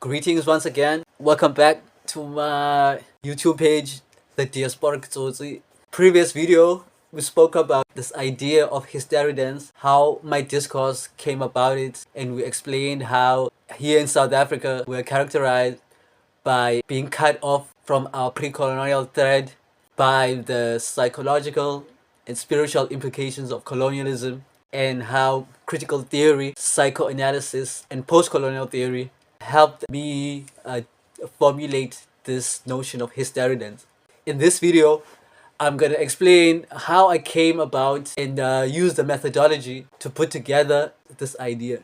Greetings once again. Welcome back to my YouTube page, The Diasporic Tsotsi. Previous video, we spoke about this idea of hysteridance, how my discourse came about it, and we explained how here in South Africa we're characterized by being cut off from our pre-colonial thread, by the psychological and spiritual implications of colonialism, and how critical theory, psychoanalysis, and post-colonial theory helped me formulate this notion of hysteridance. In this video, I'm going to explain how I came about and use the methodology to put together this idea.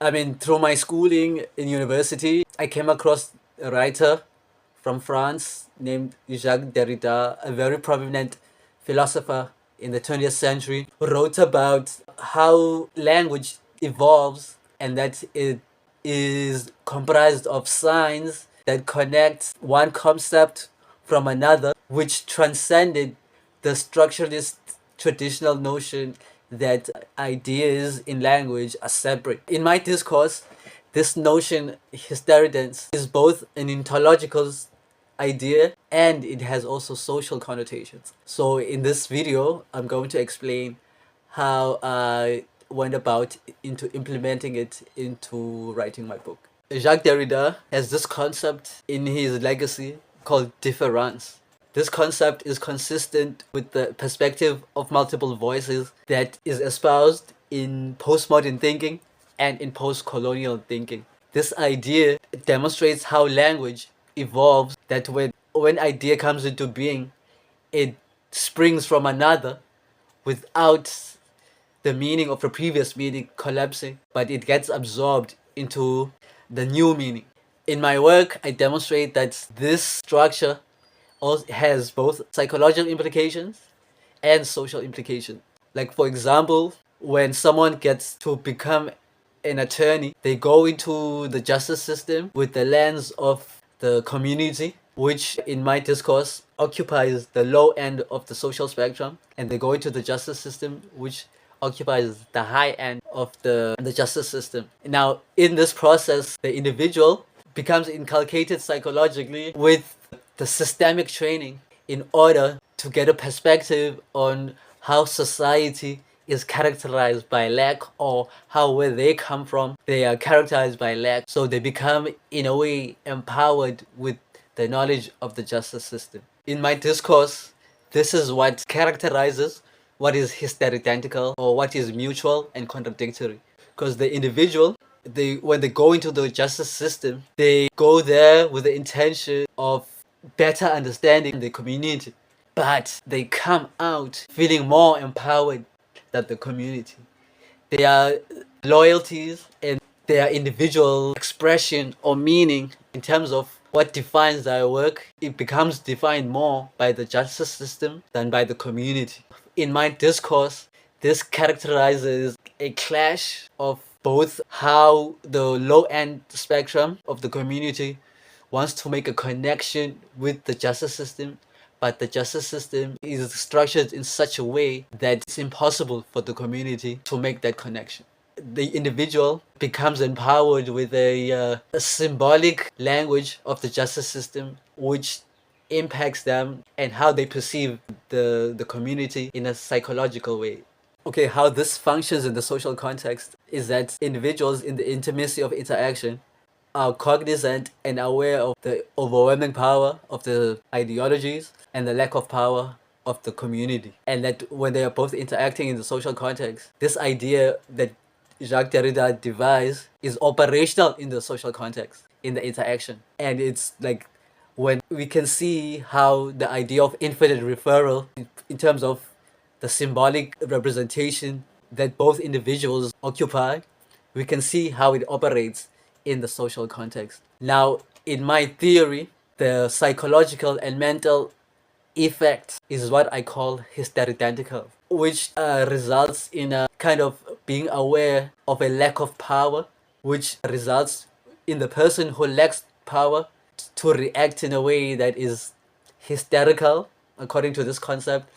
I mean, through my schooling in university, I came across a writer from France named Jacques Derrida, a very prominent philosopher in the 20th century, who wrote about how language evolves and that it is comprised of signs that connect one concept from another, which transcended the structuralist traditional notion that ideas in language are separate. In my discourse, this notion, hysteridance, is both an ontological idea and it has also social connotations. So in this video, I'm going to explain how I went about into implementing it into writing my book. Jacques Derrida has this concept in his legacy called difference. This concept is consistent with the perspective of multiple voices that is espoused in postmodern thinking and in post-colonial thinking. This idea demonstrates how language evolves, that when idea comes into being, it springs from another without the meaning of the previous meaning collapsing, but it gets absorbed into the new meaning. In my work, I demonstrate that this structure also has both psychological implications and social implications. Like, for example, when someone gets to become an attorney, they go into the justice system with the lens of the community, which in my discourse occupies the low end of the social spectrum, and they go into the justice system, which occupies the high end of the justice system. Now, in this process, the individual becomes inculcated psychologically with the systemic training in order to get a perspective on how society is characterized by lack, or how where they come from they are characterized by lack. So they become in a way empowered with the knowledge of the justice system. In my discourse, this is what characterizes what is hysteridantical or what is mutual and contradictory. Because the individual, when they go into the justice system, they go there with the intention of better understanding the community, but they come out feeling more empowered than the community. Their loyalties and their individual expression or meaning in terms of what defines their work, it becomes defined more by the justice system than by the community. In my discourse, this characterizes a clash of both how the low end spectrum of the community wants to make a connection with the justice system, but the justice system is structured in such a way that it's impossible for the community to make that connection. The individual becomes empowered with a symbolic language of the justice system, which impacts them and how they perceive the community in a psychological way. Okay, how this functions in the social context is that individuals in the intimacy of interaction are cognizant and aware of the overwhelming power of the ideologies and the lack of power of the community. And that when they are both interacting in the social context, this idea that Jacques Derrida devised is operational in the social context, in the interaction. And it's like when we can see how the idea of infinite referral in terms of the symbolic representation that both individuals occupy, we can see how it operates in the social context. Now, in my theory, the psychological and mental effect is what I call hysteridantical, which results in a kind of being aware of a lack of power, which results in the person who lacks power to react in a way that is hysterical, according to this concept,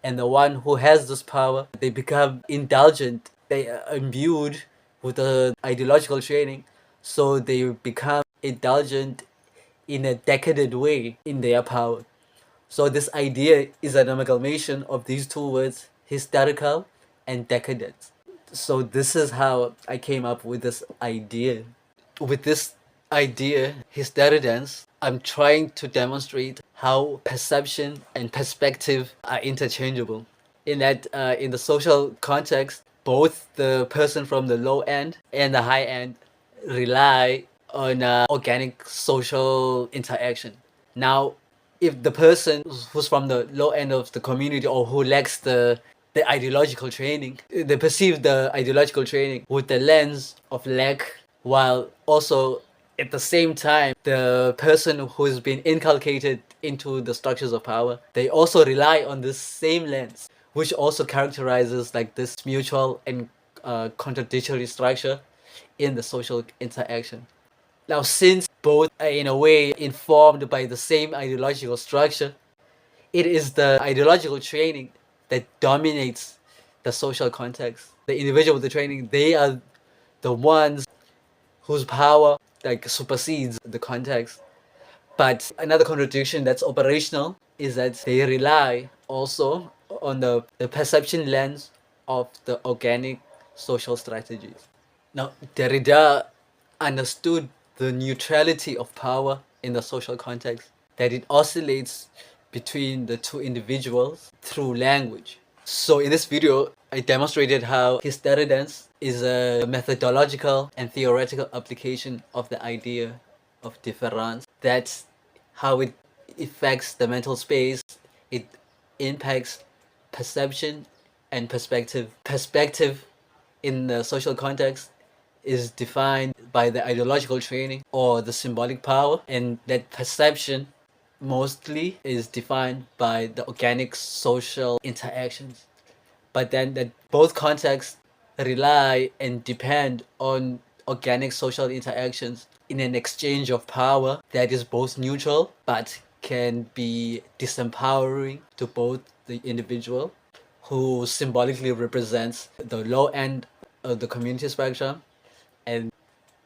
and the one who has this power, they become indulgent, they are imbued with the ideological training, so they become indulgent in a decadent way in their power. So this idea is an amalgamation of these two words, hysterical and decadent. So this is how I came up with this idea. With this idea, hysteridence, I'm trying to demonstrate how perception and perspective are interchangeable. In that, in the social context, both the person from the low end and the high end rely on organic social interaction. Now, if the person who's from the low end of the community or who lacks the ideological training, they perceive the ideological training with the lens of lack, while also at the same time, the person who's been inculcated into the structures of power, they also rely on this same lens, which also characterizes like this mutual and contradictory structure in the social interaction. Now, since both are in a way informed by the same ideological structure, it is the ideological training that dominates the social context. The individual with the training, they are the ones whose power like supersedes the context. But another contradiction that's operational is that they rely also on the perception lens of the organic social strategies. Now, Derrida understood the neutrality of power in the social context, that it oscillates between the two individuals through language. So in this video, I demonstrated how hysteridence is a methodological and theoretical application of the idea of difference. That's how it affects the mental space. It impacts perception and perspective. Perspective in the social context is defined by the ideological training or the symbolic power, and that perception mostly is defined by the organic social interactions. But then that both contexts rely and depend on organic social interactions in an exchange of power that is both neutral but can be disempowering to both the individual, who symbolically represents the low end of the community spectrum, and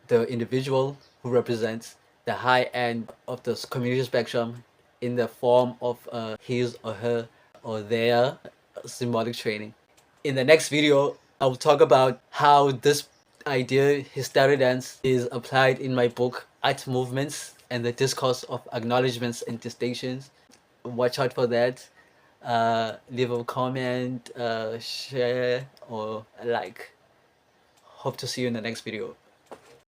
the individual who represents the high end of the community spectrum in the form of his or her or their symbolic training. In the next video, I will talk about how this idea, hysteridence, is applied in my book, Art Movements and the Discourse of Acknowledgements and Distinctions. Watch out for that. Leave a comment, share, or like. Hope to see you in the next video.